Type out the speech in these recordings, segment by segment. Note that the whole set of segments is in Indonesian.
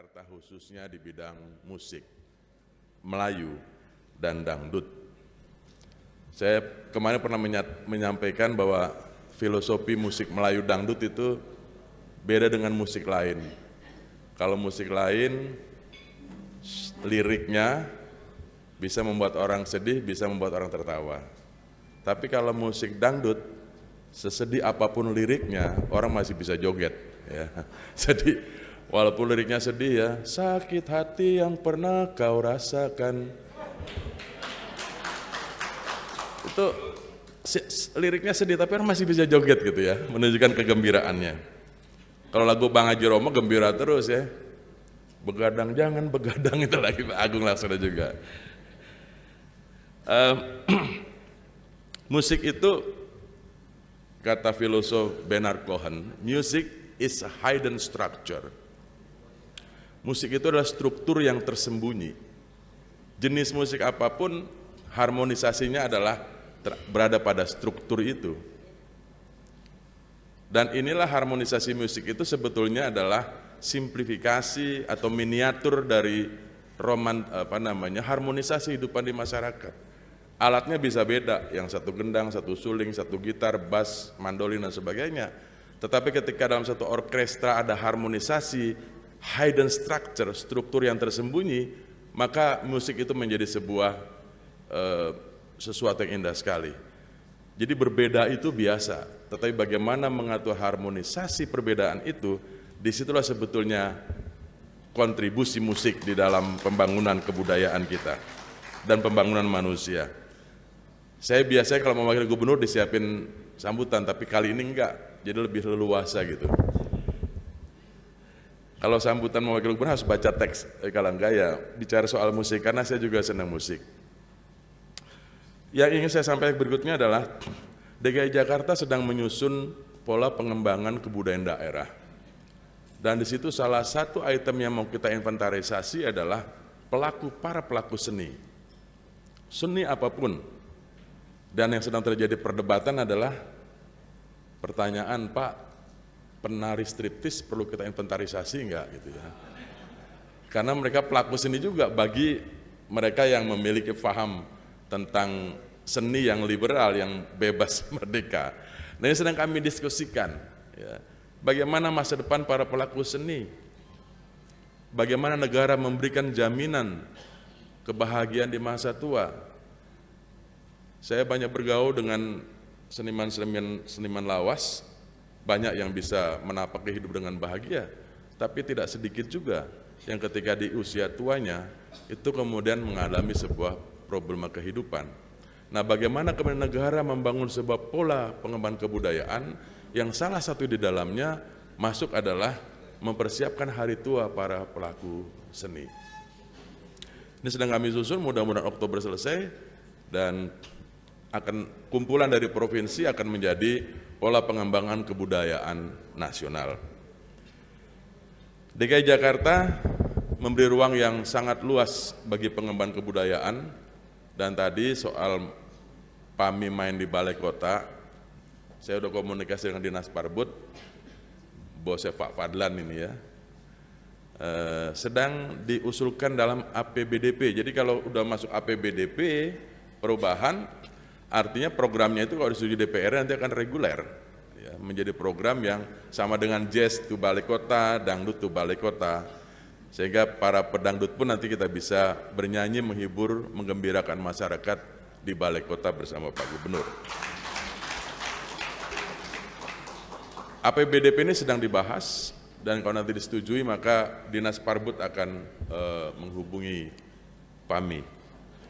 Jakarta khususnya di bidang musik Melayu dan dangdut. Saya kemarin pernah menyampaikan bahwa filosofi musik Melayu dangdut itu beda dengan musik lain. Kalau musik lain, liriknya bisa membuat orang sedih, bisa membuat orang tertawa. Tapi kalau musik dangdut, sesedih apapun liriknya, orang masih bisa joget. Ya. Jadi walaupun liriknya sedih ya, sakit hati yang pernah kau rasakan. Itu liriknya sedih tapi orang masih bisa joget gitu ya, menunjukkan kegembiraannya. Kalau lagu Bang Haji Romo gembira terus ya. Begadang jangan begadang, itu lagi Pak Agung Laksono juga. Musik itu, kata filosof Bernard Cohen, music is a hidden structure. Musik itu adalah struktur yang tersembunyi. Jenis musik apapun, harmonisasinya adalah berada pada struktur itu. Dan inilah harmonisasi musik itu sebetulnya adalah simplifikasi atau miniatur dari harmonisasi kehidupan di masyarakat. Alatnya bisa beda, yang satu gendang, satu suling, satu gitar, bass, mandolin dan sebagainya. Tetapi ketika dalam satu orkestra ada harmonisasi, hidden structure, struktur yang tersembunyi, maka musik itu menjadi sebuah sesuatu yang indah sekali. Jadi berbeda itu biasa, tetapi bagaimana mengatur harmonisasi perbedaan itu, disitulah sebetulnya kontribusi musik di dalam pembangunan kebudayaan kita dan pembangunan manusia. Saya biasanya kalau mau memanggil gubernur disiapin sambutan, tapi kali ini enggak, jadi lebih leluasa gitu. Kalau sambutan mewakili gubernur harus baca teks, kalau enggak ya bicara soal musik, karena saya juga senang musik. Yang ingin saya sampaikan berikutnya adalah DKI Jakarta sedang menyusun pola pengembangan kebudayaan daerah. Dan di situ salah satu item yang mau kita inventarisasi adalah para pelaku seni. Seni apapun. Dan yang sedang terjadi perdebatan adalah pertanyaan, Pak, penari striptis perlu kita inventarisasi enggak gitu ya. Karena mereka pelaku seni juga bagi mereka yang memiliki paham tentang seni yang liberal, yang bebas merdeka. Nah, ini sedang kami diskusikan ya. Bagaimana masa depan para pelaku seni? Bagaimana negara memberikan jaminan kebahagiaan di masa tua? Saya banyak bergaul dengan seniman lawas, banyak yang bisa menapaki hidup dengan bahagia, tapi tidak sedikit juga yang ketika di usia tuanya itu kemudian mengalami sebuah problema kehidupan. Nah, bagaimana kemudian negara membangun sebuah pola pengembangan kebudayaan yang salah satu di dalamnya masuk adalah mempersiapkan hari tua para pelaku seni. Ini sedang kami susun, mudah-mudahan Oktober selesai, dan akan kumpulan dari provinsi akan menjadi pola pengembangan kebudayaan nasional. DKI Jakarta memberi ruang yang sangat luas bagi pengembangan kebudayaan, dan tadi soal PAMI main di Balai Kota, saya sudah komunikasi dengan Dinas Parbud, bosnya Pak Fadlan ini ya, sedang diusulkan dalam APBDP. Jadi kalau udah masuk APBDP perubahan, artinya programnya itu kalau disetujui DPR nanti akan reguler, ya, menjadi program yang sama dengan jazz to Balai Kota, dangdut to Balai Kota, sehingga para pedangdut pun nanti kita bisa bernyanyi, menghibur, menggembirakan masyarakat di Balai Kota bersama Pak Gubernur. APBDP ini sedang dibahas, dan kalau nanti disetujui maka Dinas Parbud akan menghubungi PAMI.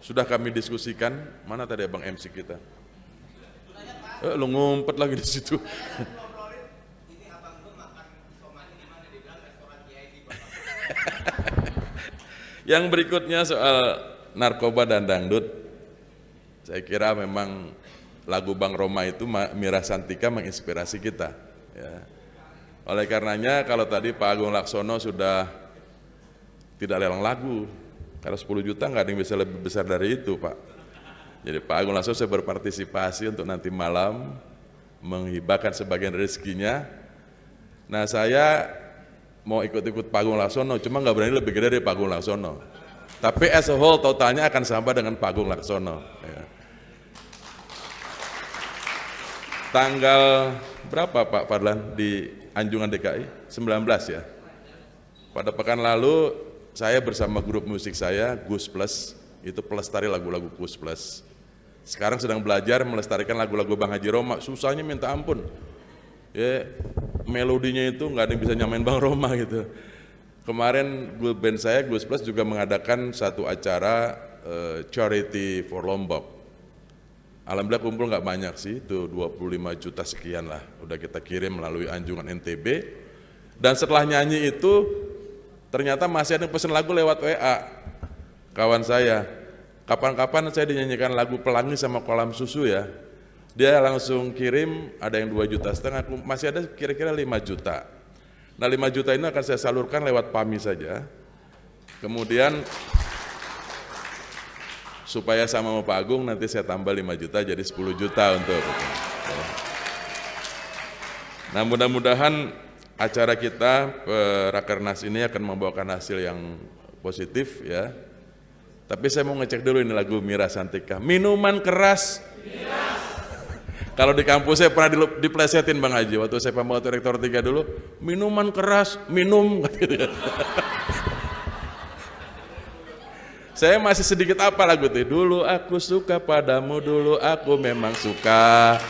Sudah kami diskusikan, mana tadi Abang MC kita? Lu ngumpet lagi di situ. Yang berikutnya soal narkoba dan dangdut, saya kira memang lagu Bang Roma itu, Mira Santika, menginspirasi kita. Ya. Oleh karenanya kalau tadi Pak Agung Laksono sudah tidak lelang lagu, karena 10 juta nggak ada yang bisa lebih besar dari itu, Pak. Jadi Pak Agung Laksono saya berpartisipasi untuk nanti malam menghibahkan sebagian rezekinya. Nah, saya mau ikut-ikut Pak Agung Laksono, cuma nggak berani lebih gede dari Pak Agung Laksono. Tapi as a whole totalnya akan sama dengan Pak Agung Laksono. Ya. Tanggal berapa Pak Fadlan di Anjungan DKI? 19 ya. Pada pekan lalu saya bersama grup musik saya, Gus Plus, itu pelestari lagu-lagu Gus Plus. Sekarang sedang belajar melestarikan lagu-lagu Bang Haji Roma, susahnya minta ampun. Ya, melodinya itu nggak ada yang bisa nyamain Bang Roma gitu. Kemarin band saya, Gus Plus, juga mengadakan satu acara charity for Lombok. Alhamdulillah kumpul nggak banyak sih, itu 25 juta sekian lah. Udah kita kirim melalui Anjungan NTB. Dan setelah nyanyi itu, ternyata masih ada yang pesen lagu lewat WA. Kawan saya, kapan-kapan saya dinyanyikan lagu Pelangi sama Kolam Susu ya. Dia langsung kirim, ada yang 2,5 juta, masih ada kira-kira 5 juta. Nah 5 juta ini akan saya salurkan lewat PAMI saja. Kemudian supaya sama Pak Agung nanti saya tambah 5 juta jadi 10 juta untuk. Nah mudah-mudahan acara kita Rakernas ini akan membawakan hasil yang positif ya. Tapi saya mau ngecek dulu ini lagu Mira Santika. Minuman keras. Kalau di kampus saya pernah diplesetin Bang Haji, waktu saya pembawa rektor 3 dulu, minuman keras, minum. Saya masih sedikit apa lagu itu, dulu aku suka padamu, dulu aku memang suka.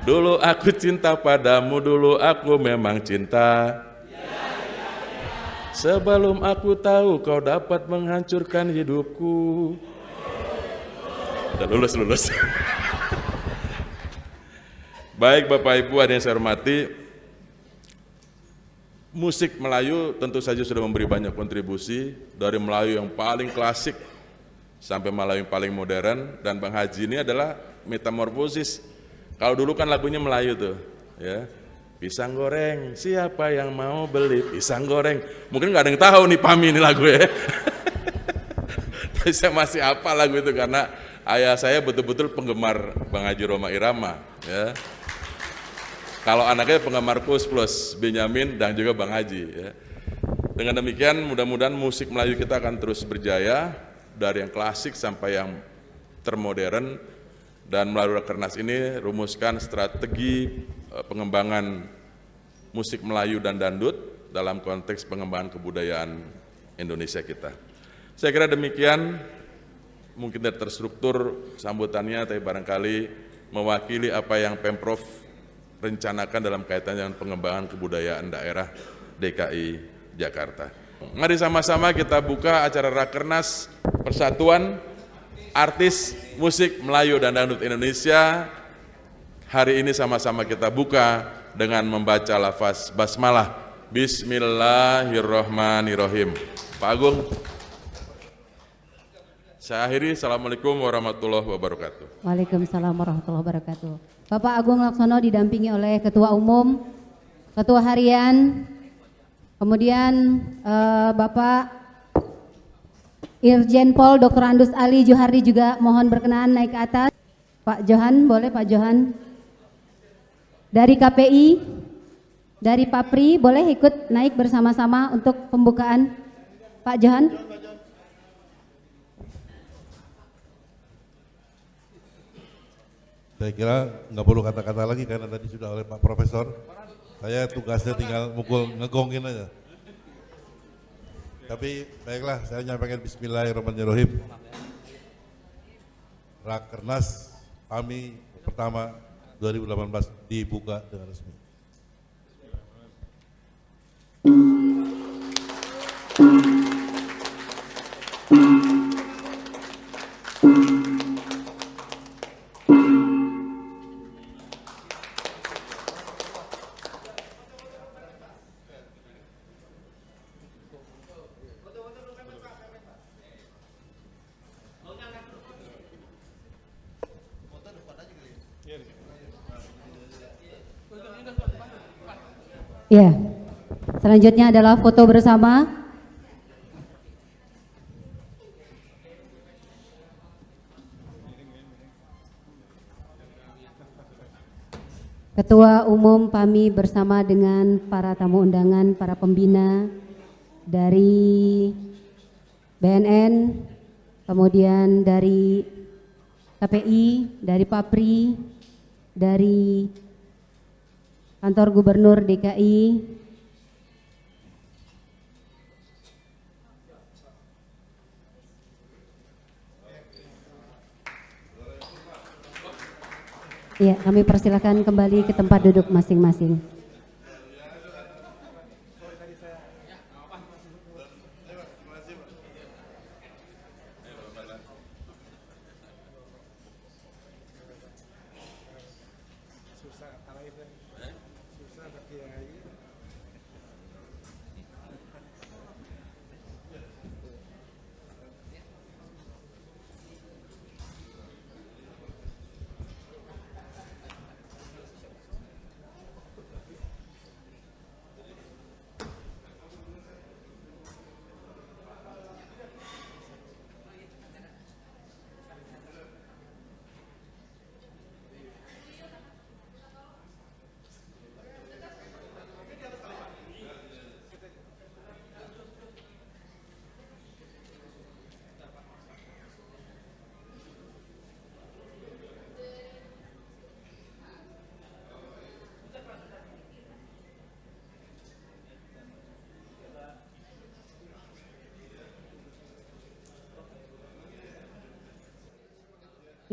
Dulu aku cinta padamu, dulu aku memang cinta. Sebelum aku tahu kau dapat menghancurkan hidupku. Udah lulus. Baik Bapak Ibu, ada yang saya hormati, musik Melayu tentu saja sudah memberi banyak kontribusi, dari Melayu yang paling klasik sampai Melayu yang paling modern, dan Bang Haji ini adalah metamorfosis. Kalau dulu kan lagunya Melayu tuh, ya. Pisang goreng, siapa yang mau beli pisang goreng? Mungkin nggak ada yang tahu nih PAMI ini lagu ya. Tapi saya masih hafal lagu itu karena ayah saya betul-betul penggemar Bang Haji Rhoma Irama, ya. Kalau anaknya penggemar Gus Plus, Benyamin dan juga Bang Haji, ya. Dengan demikian mudah-mudahan musik Melayu kita akan terus berjaya dari yang klasik sampai yang termodern, dan melalui Rakernas ini rumuskan strategi pengembangan musik Melayu dan dangdut dalam konteks pengembangan kebudayaan Indonesia kita. Saya kira demikian. Mungkin tidak terstruktur sambutannya, tapi barangkali mewakili apa yang Pemprov rencanakan dalam kaitan dengan pengembangan kebudayaan daerah DKI Jakarta. Mari sama-sama kita buka acara Rakernas Persatuan Artis Musik Melayu dan Dangdut Indonesia. Hari ini sama-sama kita buka dengan membaca lafaz basmalah. Bismillahirrahmanirrahim. Pak Agung. Saya akhiri, Assalamualaikum warahmatullahi wabarakatuh. Waalaikumsalam warahmatullahi wabarakatuh. Bapak Agung Laksono didampingi oleh Ketua Umum, Ketua Harian, kemudian Bapak Irjen Pol Dr. Andus Ali Juhardi juga mohon berkenan naik ke atas. Pak Johan, boleh Pak Johan. Dari KPI, dari Papri, boleh ikut naik bersama-sama untuk pembukaan. Pak Johan. Saya kira nggak perlu kata-kata lagi karena tadi sudah oleh Pak Profesor. Saya tugasnya tinggal mukul ngegongin aja. Tapi baiklah, saya nyampaikan Bismillahirrahmanirrahim. Rakernas PAMI pertama 2018 dibuka dengan resmi. Ya, selanjutnya adalah foto bersama. Ketua Umum PAMI bersama dengan para tamu undangan, para pembina dari BNN, kemudian dari KPI, dari Papri, dari Kantor Gubernur DKI, ya, kami persilakan kembali ke tempat duduk masing-masing.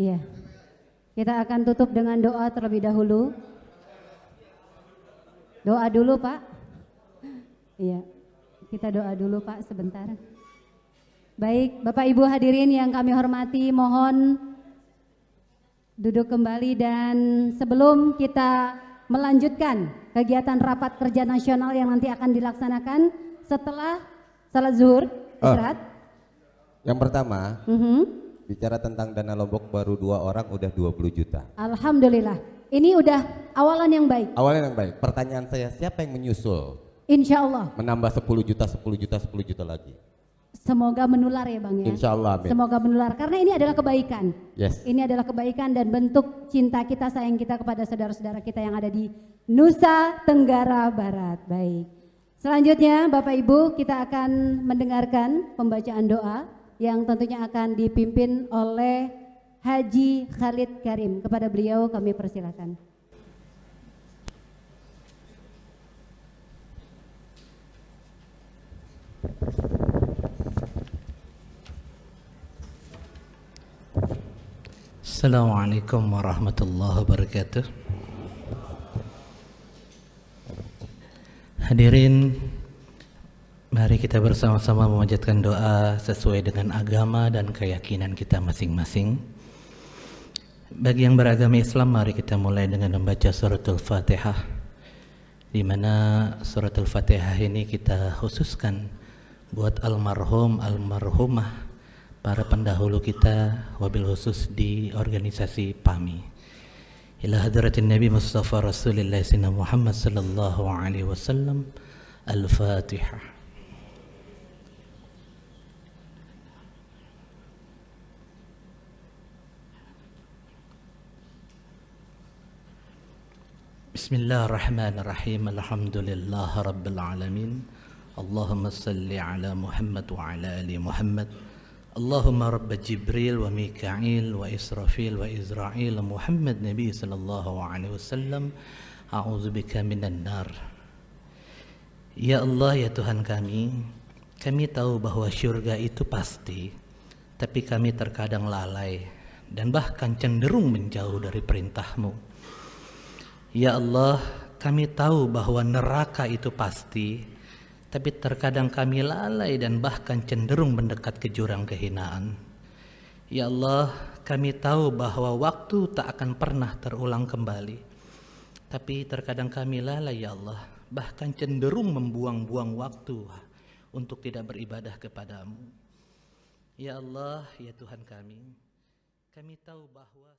Iya, kita akan tutup dengan doa terlebih dahulu. Doa dulu Pak. Iya, kita doa dulu Pak sebentar. Baik, Bapak Ibu hadirin yang kami hormati, mohon duduk kembali dan sebelum kita melanjutkan kegiatan rapat kerja nasional yang nanti akan dilaksanakan setelah salat zuhur, istirahat. Yang pertama, bicara tentang dana Lombok baru 2 orang udah 20 juta. Alhamdulillah, ini udah awalan yang baik. Awalan yang baik. Pertanyaan saya, siapa yang menyusul? Insya Allah. Menambah 10 juta, 10 juta, 10 juta lagi. Semoga menular ya Bang ya. Insya Allah, amin. Semoga menular karena ini adalah kebaikan. Yes. Ini adalah kebaikan dan bentuk cinta kita, sayang kita kepada saudara-saudara kita yang ada di Nusa Tenggara Barat. Baik. Selanjutnya Bapak Ibu, kita akan mendengarkan pembacaan doa yang tentunya akan dipimpin oleh Haji Khalid Karim. Kepada beliau kami persilakan. Assalamualaikum warahmatullahi wabarakatuh. Hadirin, mari kita bersama-sama memanjatkan doa sesuai dengan agama dan keyakinan kita masing-masing. Bagi yang beragama Islam, mari kita mulai dengan membaca suratul Fatihah, di mana suratul Fatihah ini kita khususkan buat almarhum, almarhumah, para pendahulu kita, wabil khusus di organisasi PAMI. Ila hadratin Nabi Mustafa Rasulullah Sayyidina Muhammad sallallahu alaihi wasallam. Al-Fatihah. Bismillahirrahmanirrahim. Alhamdulillah Rabbil Alamin. Allahumma salli ala Muhammad wa ala ali Muhammad. Allahumma Rabb Jibril wa Mikail wa Israfil wa Izrail Muhammad Nabi sallallahu alaihi wasallam. A'udzubika minan nar. Ya Allah, ya Tuhan kami tahu bahwa syurga itu pasti, tapi kami terkadang lalai dan bahkan cenderung menjauh dari perintah-Mu. Ya Allah, kami tahu bahwa neraka itu pasti, tapi terkadang kami lalai dan bahkan cenderung mendekat ke jurang kehinaan. Ya Allah, kami tahu bahwa waktu tak akan pernah terulang kembali, tapi terkadang kami lalai ya Allah, bahkan cenderung membuang-buang waktu untuk tidak beribadah kepadamu. Ya Allah, ya Tuhan kami tahu bahwa